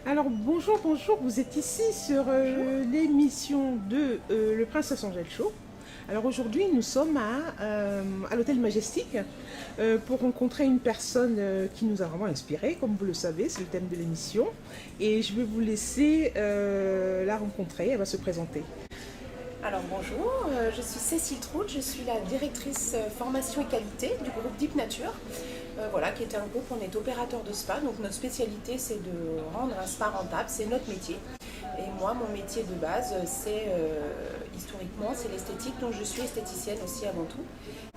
Alors bonjour, bonjour, vous êtes ici sur l'émission de Le Princesse Angel Show. Alors aujourd'hui nous sommes à l'hôtel Majestic pour rencontrer une personne qui nous a vraiment inspiré, comme vous le savez, c'est le thème de l'émission. Et je vais vous laisser la rencontrer, elle va se présenter. Alors bonjour, je suis Cécile Trout, je suis la directrice formation et qualité du groupe Deep Nature, voilà, qui est un groupe, on est opérateur de spa, donc notre spécialité c'est de rendre un spa rentable, c'est notre métier. Et moi, mon métier de base, c'est historiquement, c'est l'esthétique, donc je suis esthéticienne aussi avant tout.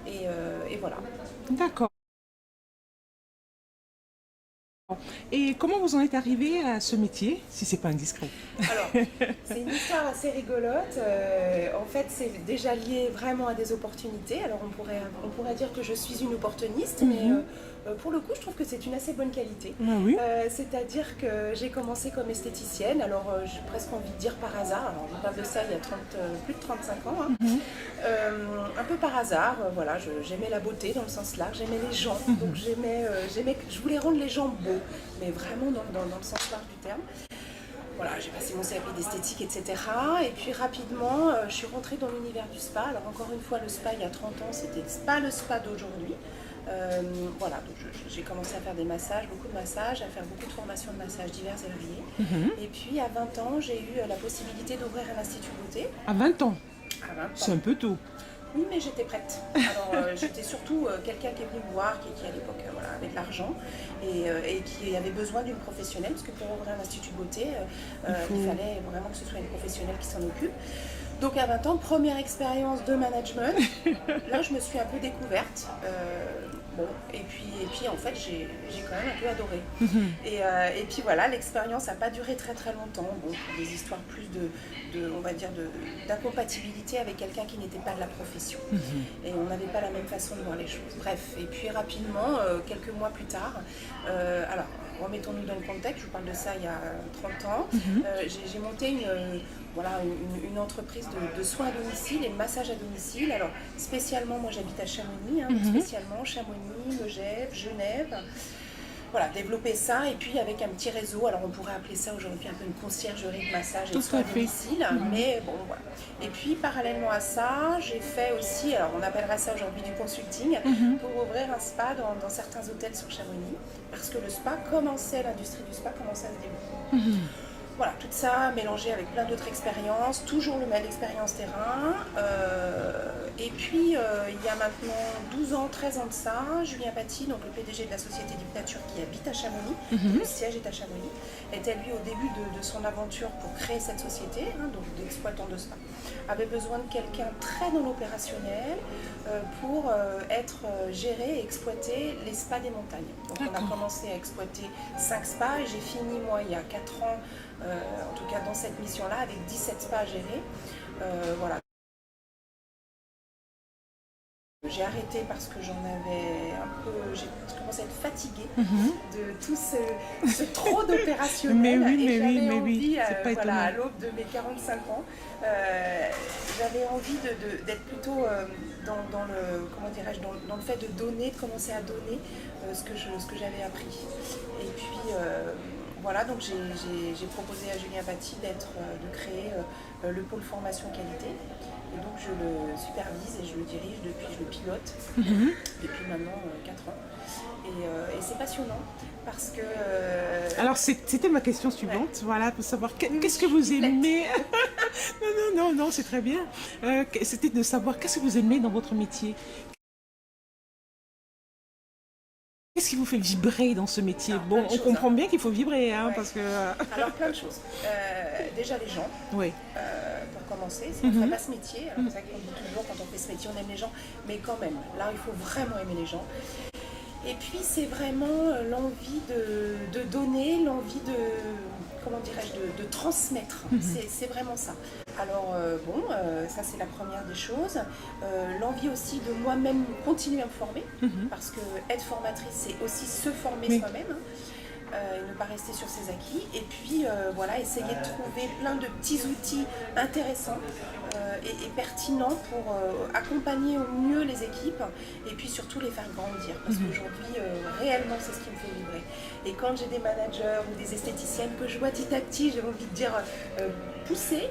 Et voilà. D'accord. Et comment vous en êtes arrivé à ce métier, si c'est pas indiscret? Alors, c'est une histoire assez rigolote. En fait, c'est déjà lié vraiment à des opportunités. Alors, on pourrait dire que je suis une opportuniste, mais pour le coup, je trouve que c'est une assez bonne qualité. Ah oui. C'est-à-dire que j'ai commencé comme esthéticienne. Alors, j'ai presque envie de dire par hasard. Alors, je parle de ça il y a plus de 35 ans. Hein. Un peu par hasard, voilà, j'aimais la beauté dans le sens large, j'aimais les gens. Donc, je voulais rendre les gens beaux, mais vraiment dans le sens large du terme. Voilà, j'ai passé mon CAP d'esthétique, etc. Et puis rapidement, je suis rentrée dans l'univers du spa. Alors encore une fois, le spa il y a 30 ans, c'était pas le spa d'aujourd'hui. Voilà, donc j'ai commencé à faire des massages, beaucoup de massages, à faire beaucoup de formations de massages divers et variés. Et puis à 20 ans, j'ai eu la possibilité d'ouvrir un institut beauté. À 20 ans, À 20 ans. c'est un peu tôt. Oui, mais j'étais prête. Alors, j'étais surtout quelqu'un qui est venu me voir, qui à l'époque voilà, avait de l'argent et qui avait besoin d'une professionnelle, parce que pour ouvrir un institut de beauté, il fallait vraiment que ce soit une professionnelle qui s'en occupe. Donc à 20 ans, première expérience de management. Là, je me suis un peu découverte. Bon, et puis en fait, j'ai quand même un peu adoré. Et puis voilà, l'expérience n'a pas duré très très longtemps. Bon, des histoires plus on va dire, d'incompatibilité avec quelqu'un qui n'était pas de la profession. Et on n'avait pas la même façon de voir les choses. Bref, et puis rapidement, quelques mois plus tard, alors remettons-nous dans le contexte, je vous parle de ça il y a 30 ans, j'ai monté une entreprise de soins à domicile et de massage à domicile. Alors spécialement, moi j'habite à Chamonix, spécialement Chamonix, Megève, Genève. Voilà, développer ça et puis avec un petit réseau, alors on pourrait appeler ça aujourd'hui un peu une conciergerie de massage et de soins à domicile, mais bon voilà. Et puis parallèlement à ça, j'ai fait aussi, alors on appellera ça aujourd'hui du consulting, pour ouvrir un spa dans certains hôtels sur Chamonix, parce que l'industrie du spa commençait à se développer. Voilà, tout ça mélangé avec plein d'autres expériences, toujours l'expérience terrain. Et puis, il y a maintenant 12 ans, 13 ans de ça, Julien Paty, donc le PDG de la société Deep Nature qui habite à Chamonix, le siège est à Chamonix, était lui au début de son aventure pour créer cette société, donc d'exploitant de spa, avait besoin de quelqu'un très dans l'opérationnel pour gérer et exploiter les spas des montagnes. Donc on a commencé à exploiter 5 spas et j'ai fini moi il y a 4 ans, en tout cas dans cette mission-là, avec 17 spas à gérer. Voilà. J'ai arrêté parce que j'en avais j'ai commencé à être fatiguée de tout ce trop d'opérationnel. Mais j'avais oui, envie, c'est pas à étonnant. l'aube de mes 45 ans, j'avais envie d'être plutôt dans le fait de donner, de commencer à donner ce que j'avais appris. Et puis voilà, donc j'ai proposé à Julien Paty de créer le pôle formation qualité. Et donc je je le supervise et je le dirige depuis, je le pilote depuis maintenant 4 ans. Et c'est passionnant parce que... Alors c'était ma question suivante, voilà, pour savoir qu'est-ce que vous aimez. Non, c'est très bien. C'était de savoir qu'est-ce que vous aimez dans votre métier. Qu'est-ce qui vous fait vibrer dans ce métier? Alors, Bon, on choses, comprend bien qu'il faut vibrer, hein, Ouais. parce que... Alors plein de choses. Déjà les gens, Oui. pour commencer, on ne ferait pas ce métier. Alors, c'est vrai qu'on dit toujours quand on fait ce métier on aime les gens, mais quand même, là il faut vraiment aimer les gens. Et puis c'est vraiment l'envie de donner, l'envie de, comment dirais-je, de transmettre. C'est vraiment ça. Alors ça c'est la première des choses. L'envie aussi de moi-même continuer à me former, parce que être formatrice c'est aussi se former soi-même. Et ne pas rester sur ses acquis. Et puis voilà, essayer de trouver plein de petits outils intéressants et pertinents pour accompagner au mieux les équipes et puis surtout les faire grandir. Parce qu'aujourd'hui, réellement, c'est ce qui me fait vibrer. Et quand j'ai des managers ou des esthéticiennes que je vois petit à petit, j'ai envie de dire pousser.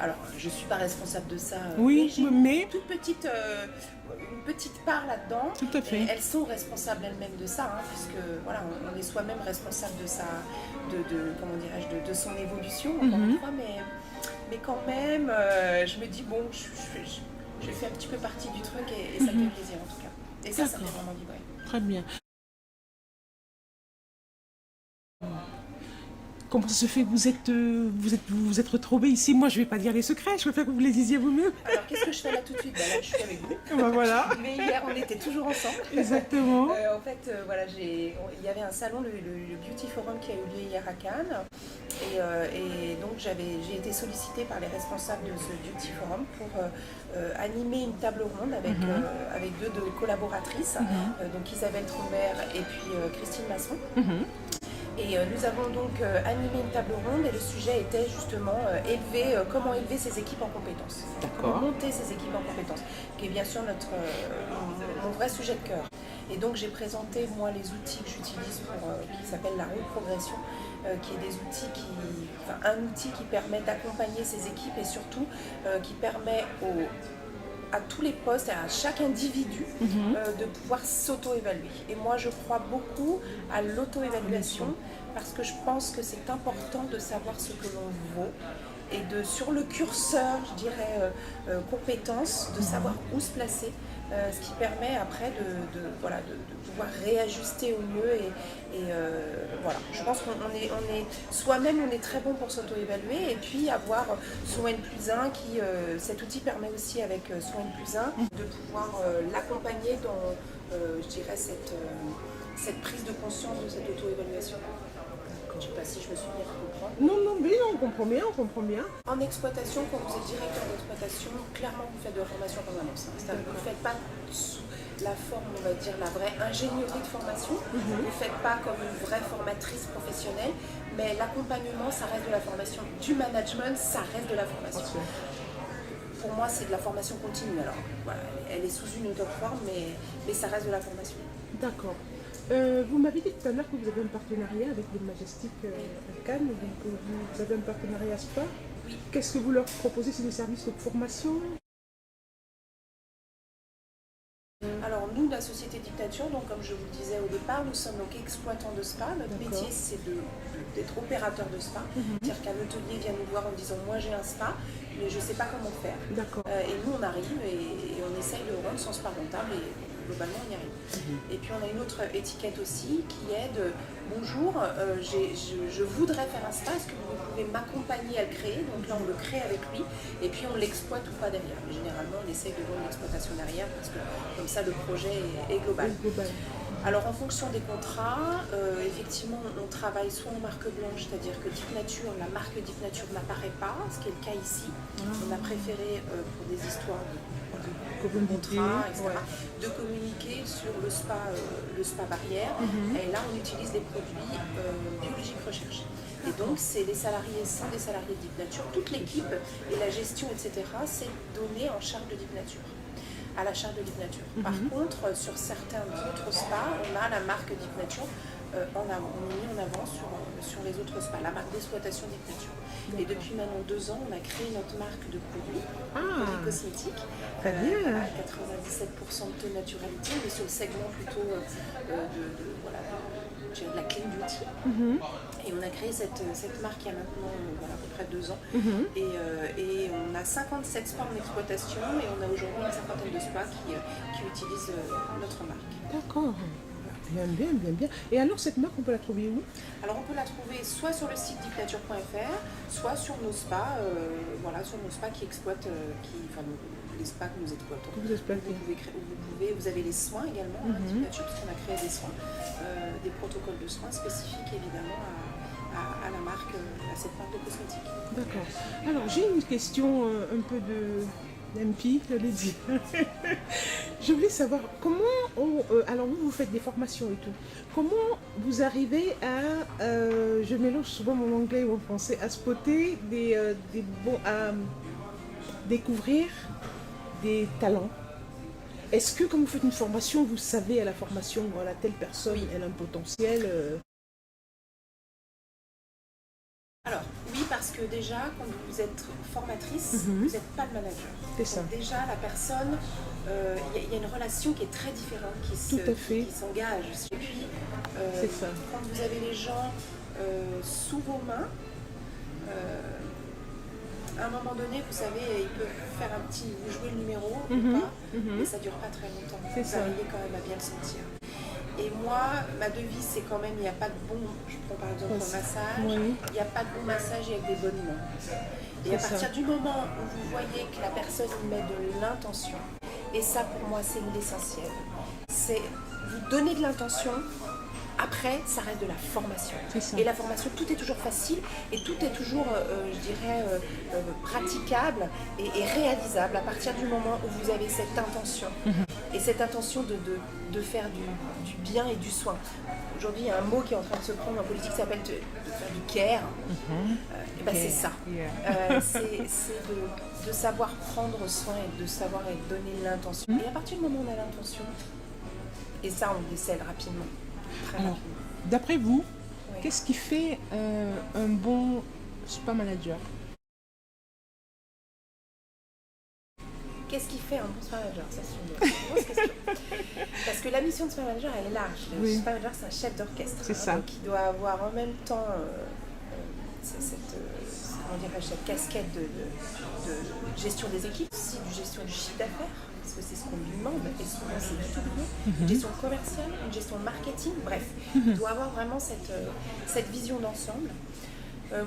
Alors, je ne suis pas responsable de ça, Oui, mais... une petite part là-dedans. Tout à fait. Et elles sont responsables elles-mêmes de ça, hein, puisque voilà, on est soi-même responsable de sa, comment dirais-je, de son évolution, encore une fois, mais quand même, je me dis, bon, je fais un petit peu partie du truc et ça me fait plaisir en tout cas. Et ça me fait vraiment vibrer. Très bien. Comment ça se fait que vous êtes retrouvés ici? Moi, je ne vais pas dire les secrets, je préfère que vous les disiez vous-même. Alors, qu'est-ce que je fais là tout de suite? Là, je suis avec vous. Voilà. Mais hier, on était toujours ensemble. Exactement. En fait, voilà, il y avait un salon, le Beauty Forum, qui a eu lieu hier à Cannes. Et donc, j'ai été sollicitée par les responsables de ce Beauty Forum pour animer une table ronde avec deux de collaboratrices, donc Isabelle Tromber et puis Christine Masson. Et nous avons donc animé une table ronde et le sujet était justement comment élever ses équipes en compétences. Comment monter ses équipes en compétences, qui est bien sûr mon vrai sujet de cœur. Et donc j'ai présenté moi les outils que j'utilise qui s'appelle la roue de progression, qui est des outils un outil qui permet d'accompagner ses équipes et surtout qui permet à tous les postes et à chaque individu de pouvoir s'auto-évaluer. Et moi, je crois beaucoup à l'auto-évaluation parce que je pense que c'est important de savoir ce que l'on vaut et sur le curseur, je dirais, compétences, de savoir où se placer, ce qui permet après de pouvoir réajuster au mieux et voilà. Je pense qu'on est soi-même, on est très bon pour s'auto-évaluer et puis avoir son N+1 cet outil permet aussi avec son N+1 de pouvoir l'accompagner dans, je dirais, cette prise de conscience de cette auto-évaluation. Je ne sais pas si je me suis bien comprendre. Non, mais on comprend bien. En exploitation, quand vous êtes directeur d'exploitation, clairement vous faites de la formation permanente. C'est-à-dire que vous ne faites pas sous la forme, on va dire, la vraie ingénierie de formation. Vous ne faites pas comme une vraie formatrice professionnelle, mais l'accompagnement, ça reste de la formation. Du management, ça reste de la formation. Pour moi, c'est de la formation continue. Alors, voilà, elle est sous une autre forme, mais ça reste de la formation. D'accord. Vous m'avez dit tout à l'heure que vous avez un partenariat avec le Majestic à Cannes, donc vous avez un partenariat SPA. Oui. Qu'est-ce que vous leur proposez? C'est des services de formation? Alors nous, la société Dictature, donc comme je vous le disais au départ, nous sommes donc exploitants de spa. Notre métier, c'est d'être opérateur de spa. C'est-à-dire qu'un hôtelier vient nous voir en disant « moi j'ai un spa, mais je ne sais pas comment faire ». Et nous, on arrive et on essaye de rendre son spa rentable et globalement, on y arrive. Et puis on a une autre étiquette aussi qui est de « bonjour, je voudrais faire un spa, est-ce que vous pouvez m'accompagner à le créer ?» Donc là, on le crée avec lui et puis on l'exploite ou pas derrière. Mais généralement, on essaye de vendre l'exploitation derrière parce que comme ça, le projet est global. Alors en fonction des contrats, effectivement on travaille soit en marque blanche, c'est-à-dire que Dicnature, la marque Dicnature n'apparaît pas, ce qui est le cas ici. On a préféré pour des histoires de contrats, etc., de communiquer sur le spa barrière. Et là on utilise des produits biologiques recherchés. Et donc c'est les salariés sont des salariés de Dicnature, toute l'équipe et la gestion, etc., c'est donné en charge de Dicnature. À la charge de Dicnature. Par contre, sur certains autres spas, on a la marque Dicnature on est mis en avant sur les autres spas, la marque d'exploitation Dicnature. Et depuis maintenant 2 ans, on a créé notre marque de produits cosmétiques. Très bien. À 97% de taux de naturalité, mais sur le segment plutôt de la clean beauty. Et on a créé cette marque il y a maintenant à peu près 2 ans. Et on a 57 spas en exploitation et on a aujourd'hui une cinquantaine de spas qui utilisent notre marque. D'accord. Bien. Et alors, cette marque, on peut la trouver où? Alors, on peut la trouver soit sur le site deepnature.fr, soit sur nos spas, sur nos spas qui exploitent, les spas que nous exploitons. Vous exploitez. Vous avez les soins également, Deep Nature, parce qu'on a créé des soins, des protocoles de soins spécifiques évidemment à la marque, à cette marque de cosmétiques. D'accord. Alors, j'ai une question un peu de MP, j'allais dire. Je voulais savoir comment, alors vous faites des formations et tout, comment vous arrivez à, je mélange souvent mon anglais et mon français, à spotter à découvrir des talents. Est-ce que quand vous faites une formation, vous savez à la formation, voilà, telle personne, elle a un potentiel Alors, oui, parce que déjà, quand vous êtes formatrice, vous n'êtes pas le manager. C'est ça. Donc déjà, la personne, il y a une relation qui est très différente, qui s'engage. Et puis, quand vous avez les gens sous vos mains, à un moment donné, vous savez, il peut faire vous jouez le numéro ou pas, mais ça ne dure pas très longtemps. Vous arrivez quand même à bien le sentir. Et moi, ma devise, c'est quand même, il n'y a pas de bon, je prends par exemple un massage, il n'y a pas de bon massage avec des bonnes mains. Et à partir du moment où vous voyez que la personne y met de l'intention, et ça pour moi c'est l'essentiel, c'est vous donner de l'intention. Après, ça reste de la formation. Et la formation, tout est toujours facile et tout est toujours, praticable et réalisable à partir du moment où vous avez cette intention. Et cette intention de faire du bien et du soin. Aujourd'hui, il y a un mot qui est en train de se prendre en politique qui s'appelle de faire du care. C'est ça. C'est de savoir prendre soin et de savoir donner l'intention. Et à partir du moment où on a l'intention, et ça, on le décèle rapidement. Alors, d'après vous, qu'est-ce qui fait un bon spa manager? Qu'est-ce qui fait un bon spa manager? Ça, c'est une grosse question. Parce que la mission de spa manager, elle est large. Le spa manager, c'est un chef d'orchestre. Donc, il doit avoir en même temps cette casquette de gestion des équipes, aussi de gestion du chiffre d'affaires. Parce que c'est ce qu'on lui demande, et souvent c'est du tout bien. Une gestion commerciale, une gestion marketing, bref. Il doit avoir vraiment cette vision d'ensemble.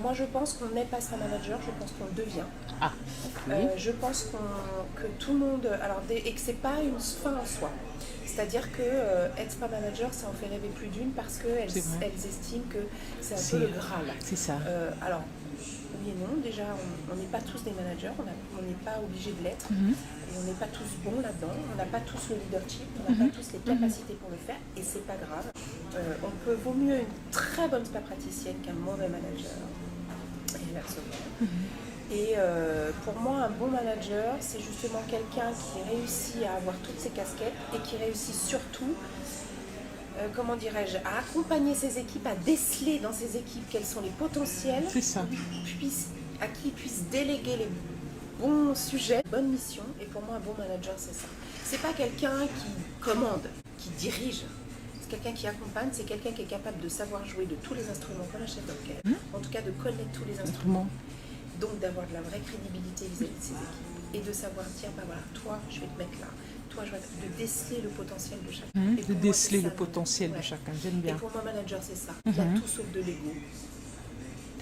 Moi je pense qu'on n'est pas spa manager, je pense qu'on le devient. Je pense que tout le monde, et que c'est pas une fin en soi. C'est-à-dire que être spa manager, ça en fait rêver plus d'une parce qu'elles estiment que c'est un peu le Graal. C'est ça. Oui et non, déjà on n'est pas tous des managers, on n'est pas obligé de l'être, et on n'est pas tous bons là-dedans, on n'a pas tous le leadership, on n'a pas tous les capacités pour le faire, et c'est pas grave. Vaut mieux une très bonne spa praticienne qu'un mauvais manager, et inversement. Et pour moi, un bon manager, c'est justement quelqu'un qui réussit à avoir toutes ses casquettes et qui réussit surtout, à accompagner ses équipes, à déceler dans ses équipes quels sont les potentiels, à qui ils puissent déléguer les bons sujets, bonnes missions. Et pour moi, un bon manager, c'est ça. C'est pas quelqu'un qui commande, qui dirige. C'est quelqu'un qui accompagne, c'est quelqu'un qui est capable de savoir jouer de tous les instruments comme un chef d'orchestre. En tout cas, de connaître tous les instruments. Donc d'avoir de la vraie crédibilité vis-à-vis de ses équipes. Et de savoir dire, toi, je vais te mettre là. Toi, de déceler le potentiel de chacun. De déceler le potentiel de chacun, j'aime bien. Et pour moi, manager, c'est ça. Il y a tout sauf de l'ego.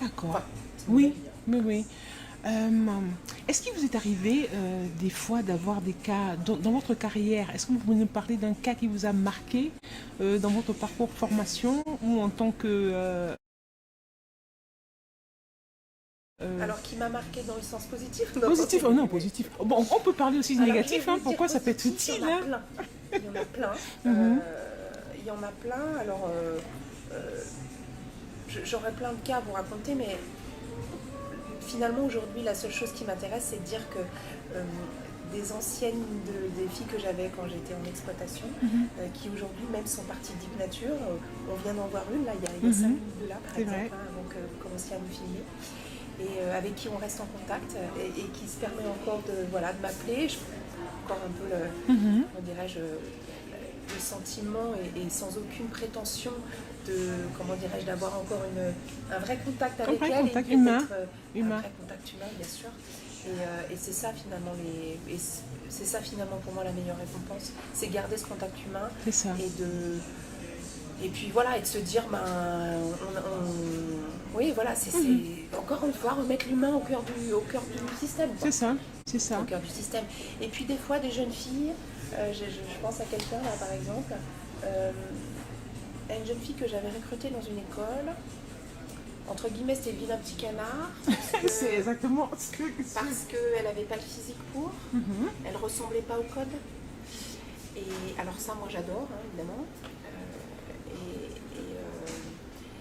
D'accord. Oui. Est-ce qu'il vous est arrivé des fois d'avoir des cas, dans votre carrière, est-ce que vous pouvez nous parler d'un cas qui vous a marqué dans votre parcours de formation ou en tant que... Alors, qui m'a marqué dans le sens positif? Positif, non, positif. Bon, on peut parler aussi de négatif, pourquoi ça peut être utile. Il y en a plein. Il y en a plein. Alors, j'aurais plein de cas à vous raconter, mais finalement, aujourd'hui, la seule chose qui m'intéresse, c'est de dire que des anciennes, des filles que j'avais quand j'étais en exploitation, qui aujourd'hui même sont parties de Deep Nature. On vient d'en voir une, là, il y a 5 minutes de là, par exemple, avant que vous commenciez à nous filmer. et avec qui on reste en contact et qui se permet encore de m'appeler. Encore un peu comment dirais-je, le sentiment et sans aucune prétention comment dirais-je, d'avoir encore un vrai contact avec elle. Contact humain. Un vrai contact humain, bien sûr. Et c'est ça finalement c'est ça finalement pour moi la meilleure récompense, c'est garder ce contact humain. C'est ça. Et puis voilà, et de se dire oui voilà, c'est encore une fois remettre l'humain au cœur du système, quoi. C'est ça. Au cœur du système. Et puis des fois des jeunes filles, je pense à quelqu'un là par exemple, à une jeune fille que j'avais recrutée dans une école. Entre guillemets, c'était le vilain petit canard. C'est exactement ce que c'est. Parce qu'elle n'avait pas le physique pour, elle ressemblait pas au code. Et alors ça, moi j'adore, hein, évidemment.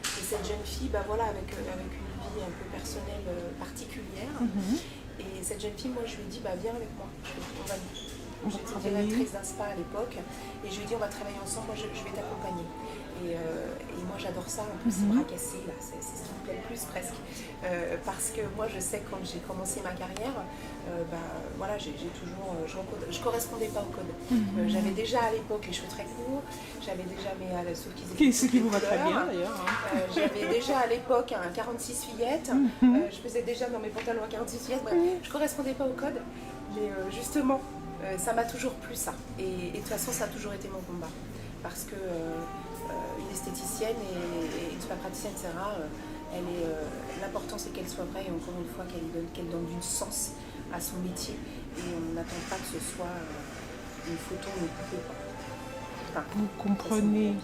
Et cette jeune fille, bah voilà, avec une vie un peu personnelle particulière. Et cette jeune fille, moi je lui ai dit, bah viens avec moi, on va J'étais directrice d'un spa à l'époque et je lui ai dit on va travailler ensemble, moi je vais t'accompagner. Et moi j'adore ça, en plus bras cassés, là, c'est ce qui me plaît le plus presque. Parce que moi je sais quand j'ai commencé ma carrière, voilà, j'ai toujours, je correspondais pas au code. J'avais déjà à l'époque les cheveux très courts, j'avais déjà ceux qui vous va très bien d'ailleurs. J'avais déjà à l'époque un 46 fillettes, je faisais déjà dans mes pantalons à 46 fillettes, bref, je correspondais pas au code, mais justement, ça m'a toujours plu ça. Et de toute façon, ça a toujours été mon combat. Parce que une esthéticienne et une spa praticienne, etc., l'important c'est qu'elle soit vraie et encore une fois qu'elle donne du sens à son métier. Et on n'attend pas que ce soit une photo ou une poupée, quoi. Enfin, vous comprenez.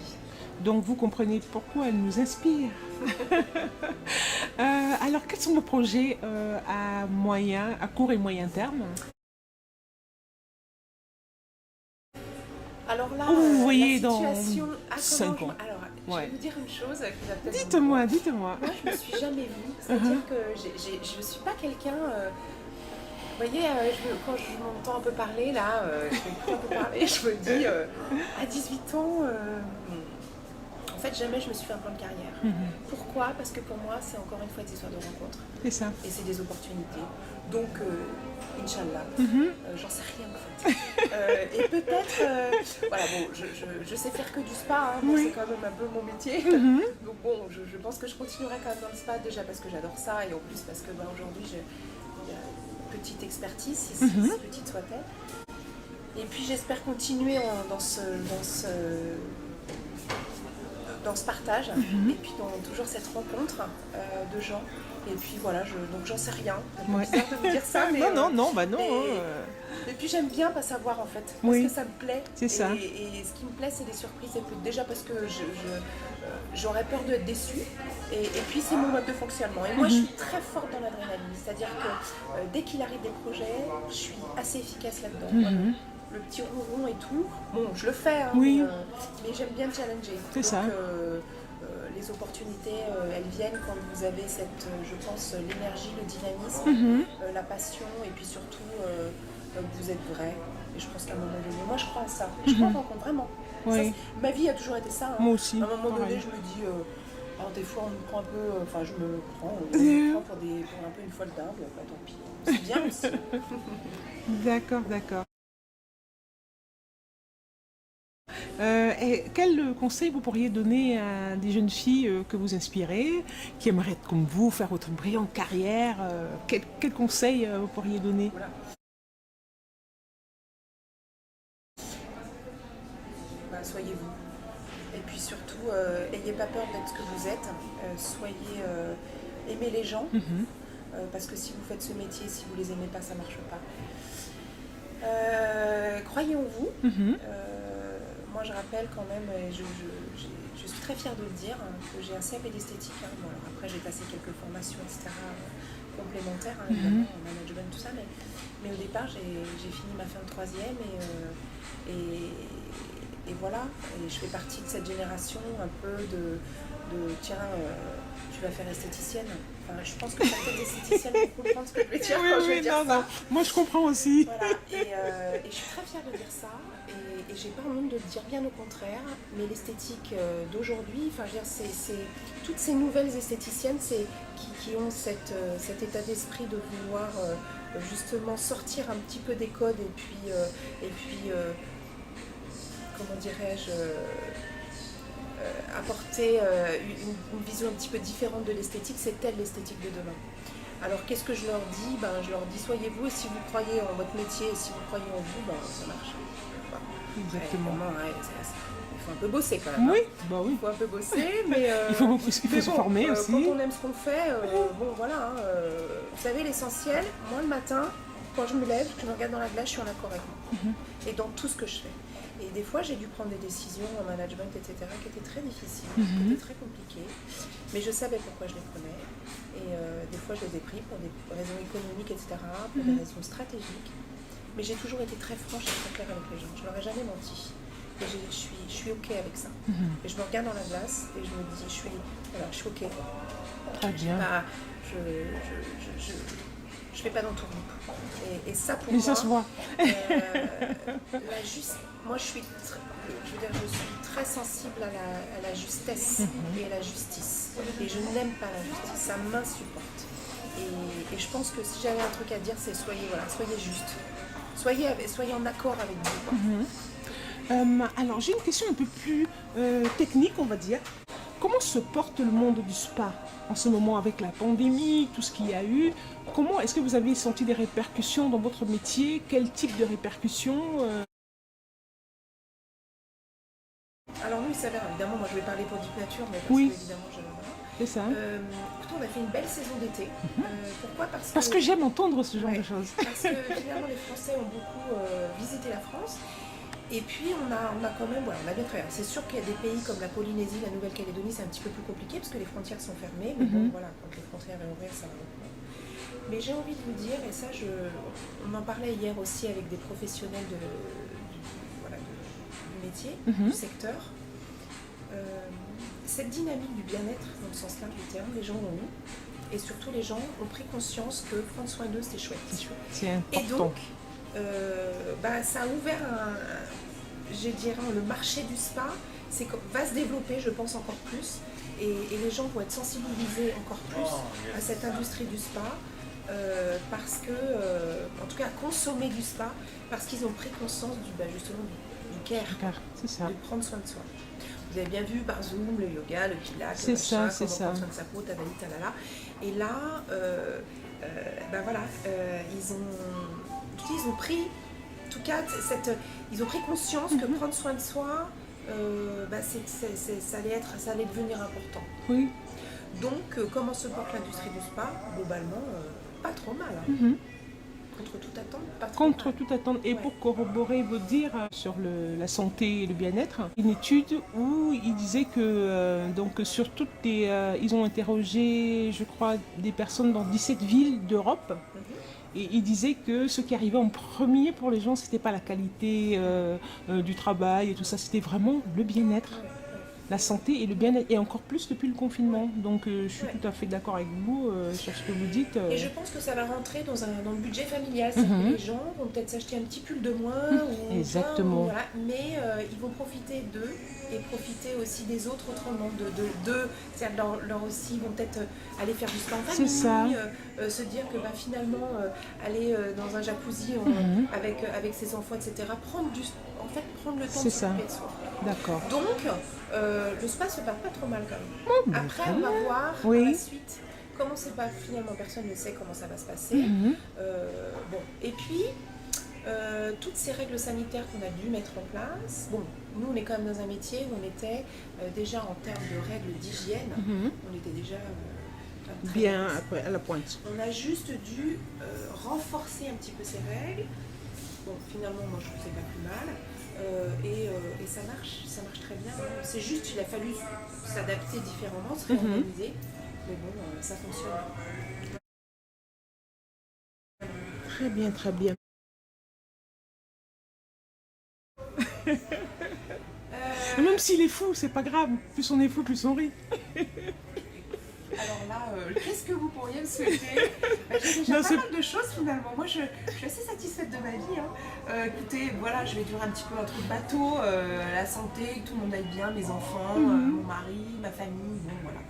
Donc vous comprenez pourquoi elle nous inspire. Alors quels sont vos projets à court et moyen terme? Alors là, vous voyez la situation dans 5 ans. Alors, je vais vous dire une chose qui va peut-être... Dites-moi. Moi, je ne me suis jamais vue. C'est-à-dire que je ne suis pas quelqu'un... vous voyez, quand je m'entends un peu parler, là, je me dis, à 18 ans... En fait, jamais je me suis fait un plan de carrière. Pourquoi? Parce que pour moi, c'est encore une fois des histoires de rencontres. C'est ça. Et c'est des opportunités. Donc, Inch'Allah, j'en sais rien en fait. Et peut-être, voilà, bon, je sais faire que du spa, hein, c'est quand même un peu mon métier. Donc bon, je pense que je continuerai quand même dans le spa, déjà parce que j'adore ça, et en plus parce que aujourd'hui, j'ai une petite expertise, si petite soit-elle. Et puis j'espère continuer dans ce partage, et puis dans toujours cette rencontre de gens. Et puis voilà, donc j'en sais rien. C'est bizarre de vous dire ça, mais... non. Et puis j'aime bien pas savoir en fait, parce que ça me plaît. C'est ça. Et ce qui me plaît, c'est des surprises. Déjà parce que j'aurais peur d'être déçue. Et puis c'est mon mode de fonctionnement. Et moi je suis très forte dans l'adrénaline. C'est-à-dire que dès qu'il arrive des projets, je suis assez efficace là-dedans. Le petit ronron et tout, bon, je le fais, hein, mais j'aime bien challenger. C'est ça. Les opportunités, elles viennent quand vous avez cette, je pense, l'énergie, le dynamisme, la passion, et puis surtout, vous êtes vrai. Et je pense qu'à un moment donné, moi je crois à ça. Je crois encore vraiment. Oui. Ça, ma vie a toujours été ça. Hein. Moi aussi. À un moment donné, je me dis, alors des fois on me prend un peu, enfin je me prends pour un peu une folle dingue, bah, tant pis. C'est bien aussi. D'accord. Et quel conseil vous pourriez donner à des jeunes filles que vous inspirez, qui aimeraient être comme vous, faire votre brillante carrière? Quel conseil vous pourriez donner? Voilà. Soyez vous. Et puis surtout, ayez pas peur d'être ce que vous êtes. Aimez les gens. Parce que si vous faites ce métier, si vous les aimez pas, ça marche pas. Croyez en vous. Moi, je rappelle quand même, et je suis très fière de le dire, que j'ai un CAP d'esthétique. Hein. Bon, alors après, j'ai passé quelques formations, etc., complémentaires, hein, évidemment, en management, tout ça. Mais au départ, j'ai fini ma fin de troisième et voilà. Et je fais partie de cette génération un peu tiens, tu vas faire esthéticienne. Enfin, je pense que certaines esthéticiennes vont comprendre ce que je veux dire quand je vais dire non, ça. non. Moi, je comprends aussi. Voilà. Et je suis très fière de dire ça. Et j'ai pas honte de le dire, bien au contraire. Mais l'esthétique d'aujourd'hui, enfin, je veux dire, c'est toutes ces nouvelles esthéticiennes qui ont cet état d'esprit de vouloir justement sortir un petit peu des codes et puis comment dirais-je, apporter une vision un petit peu différente de l'esthétique. C'est elle l'esthétique de demain. Alors qu'est-ce que je leur dis? Je leur dis soyez vous, et si vous croyez en votre métier, et si vous croyez en vous, ça marche. Voilà. Exactement. Il faut un peu bosser quand même. Oui, hein. bah oui. Il faut un peu bosser, mais Il faut se former aussi. Quand on aime ce qu'on fait, bon voilà. Vous savez, l'essentiel, moi le matin, quand je me lève, je me regarde dans la glace, je suis en accord avec moi. Et dans tout ce que je fais. Et des fois, j'ai dû prendre des décisions en management, etc., qui étaient très difficiles, qui étaient très compliquées. Mais je savais pourquoi je les prenais. Et des fois, je les ai pris pour des raisons économiques, etc., pour des raisons stratégiques. Mais j'ai toujours été très franche et très claire avec les gens. Je leur ai jamais menti. Et je suis OK avec ça. Et je me regarde dans la glace et je me dis, je suis OK. Très bien. Je fais pas d'entourloupe. Et ça, pour Mais moi, ça se voit. moi, je suis très sensible à la justesse et à la justice. Et je n'aime pas la justice. Ça m'insupporte. Et je pense que si j'avais un truc à dire, c'est soyez juste. Soyez en accord avec vous. Alors, j'ai une question un peu plus technique, on va dire. Comment se porte le monde du spa en ce moment avec la pandémie, tout ce qu'il y a eu? Comment est-ce que vous avez senti des répercussions dans votre métier? Quel type de répercussions Alors nous, il s'avère, évidemment, moi je vais parler pour Deep Nature, mais parce Oui. que évidemment, C'est ça. écoutez, on a fait une belle saison d'été. Pourquoi? Parce que j'aime entendre ce genre de choses. Parce que finalement, les Français ont beaucoup visité la France. Et puis on a quand même, voilà, on a bien travaillé. C'est sûr qu'il y a des pays comme la Polynésie, la Nouvelle-Calédonie, c'est un petit peu plus compliqué parce que les frontières sont fermées. Mais bon, voilà, quand les frontières vont ouvrir, ça va reprendre. Mais j'ai envie de vous dire, et ça, on en parlait hier aussi avec des professionnels du métier, du secteur. Cette dynamique du bien-être, dans le sens large du terme, les gens l'ont eu. Et surtout, les gens ont pris conscience que prendre soin d'eux, c'était chouette. C'est important. Et donc, ça a ouvert le marché du spa va se développer, je pense, encore plus. Et les gens vont être sensibilisés encore plus à cette industrie du spa. Parce que, en tout cas, consommer du spa, parce qu'ils ont pris conscience justement du care, c'est ça. de prendre soin de soi. Vous avez bien vu par Zoom le yoga, le pilates, c'est ça, comment prendre soin de sa peau, talali, talala. Et là, ils ont pris, en tout cas, ils ont pris conscience que prendre soin de soi, ça allait devenir important. Oui. Donc, comment se porte l'industrie du spa? Globalement, pas trop mal. Contre toute attente, pas trop Contre mal. toute attente. Et pour corroborer vos dires sur la santé et le bien-être, une étude où il disait que donc sur toutes les... ils ont interrogé, je crois, des personnes dans 17 villes d'Europe. Et il disait que ce qui arrivait en premier pour les gens, c'était pas la qualité du travail et tout ça, c'était vraiment le bien-être. La santé et le bien-être, et encore plus depuis le confinement. Donc je suis tout à fait d'accord avec vous sur ce que vous dites. Et je pense que ça va rentrer dans le budget familial. C'est-à-dire que les gens vont peut-être s'acheter un petit pull de moins. Exactement. Voilà, mais ils vont profiter d'eux et profiter aussi des autres autrement. C'est-à-dire leur aussi, ils vont peut-être aller faire du spa en famille. C'est ça. Se dire que finalement, aller dans un jacuzzi avec ses enfants, etc. Prendre le temps de s'occuper de soi. D'accord. Donc, le spa se passe pas trop mal quand même. Après, on va voir par la suite comment c'est pas. Finalement, personne ne sait comment ça va se passer. Et puis, toutes ces règles sanitaires qu'on a dû mettre en place. Bon, nous, on est quand même dans un métier où on était déjà en termes de règles d'hygiène, on était déjà bien à la pointe. On a juste dû renforcer un petit peu ces règles. Bon, finalement, moi, je trouve que c'est pas plus mal. Et ça marche très bien. C'est juste qu'il a fallu s'adapter différemment, se réorganiser. Mais bon, ça fonctionne. Très bien, très bien. Même s'il est fou, c'est pas grave. Plus on est fou, plus on rit. Alors là, qu'est-ce que vous pourriez me souhaiter? J'ai déjà Non, pas c'est- mal de choses finalement. Moi, je suis assez satisfaite de ma vie, hein. Écoutez, voilà, je vais durer un petit peu entre le bateau, la santé, que tout le monde aille bien, mes enfants, mon mari, ma famille, bon voilà.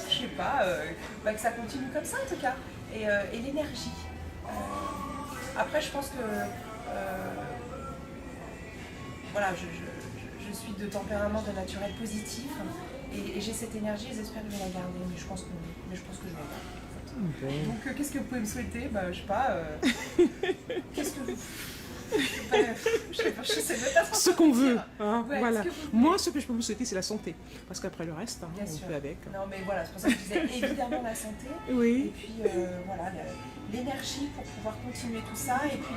Je sais pas, que ça continue comme ça en tout cas. Et l'énergie. Après, je pense que voilà, je suis de tempérament de naturel positif et j'ai cette énergie et j'espère que je vais la garder, mais je pense que je vais la garder. Donc qu'est-ce que vous pouvez me souhaiter? Je sais pas. Qu'est-ce que vous... je sais même pas Ce trop qu'on vous veut. dire. Hein, Ouais, voilà. ce que vous Moi, ce que je peux vous souhaiter, c'est la santé. Parce qu'après le reste, hein, Bien on sûr. fait avec. Non mais voilà, c'est pour ça que je disais évidemment la santé. Et Oui. puis voilà, l'énergie pour pouvoir continuer tout ça. Et puis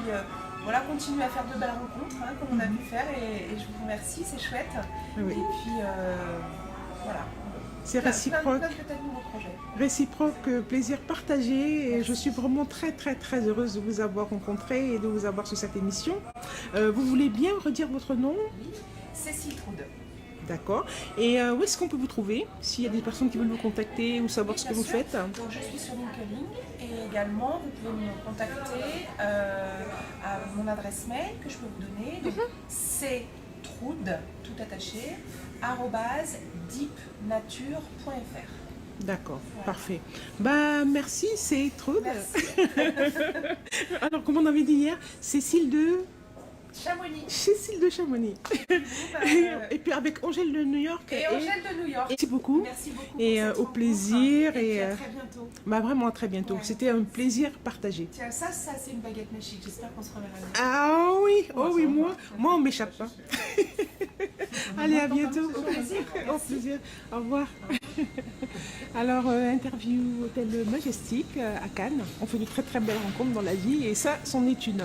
voilà, continuer à faire de belles rencontres, hein, comme on a pu faire. Et je vous remercie, c'est chouette. Oui. Et puis voilà. C'est Plein réciproque. peut-être nouveaux projets. Réciproque, plaisir partagé. Et Merci. je suis vraiment très, très, très heureuse de vous avoir rencontré et de vous avoir sur cette émission. Vous voulez bien redire votre nom? Oui, Cécile Troude. D'accord. Et où est-ce qu'on peut vous trouver? S'il y a des personnes qui veulent vous contacter ou savoir Oui, ce que bien vous sûr. faites? Donc je suis sur LinkedIn et également vous pouvez me contacter à mon adresse mail que je peux vous donner. Donc c'est troude, tout attaché, @deepnature.fr. D'accord, Voilà. parfait. Merci, c'est Trude. Merci. Alors, comme on avait dit hier, Cécile de Chamonix. Et puis avec Angèle de New York. Et Angèle de New York. Merci beaucoup. Merci beaucoup. Et pour cette au rencontre. plaisir. Et puis Et à très bientôt. vraiment à très bientôt. Ouais. C'était un plaisir partagé. Tiens, ça c'est une baguette magique. J'espère qu'on se reverra. Ah oui, oh oui, ça, moi on m'échappe pas. Allez, à bientôt. Au plaisir. Au plaisir. Au revoir. Alors, interview Hôtel Majestic à Cannes. On fait de très très belles rencontres dans la vie et ça, c'en est une.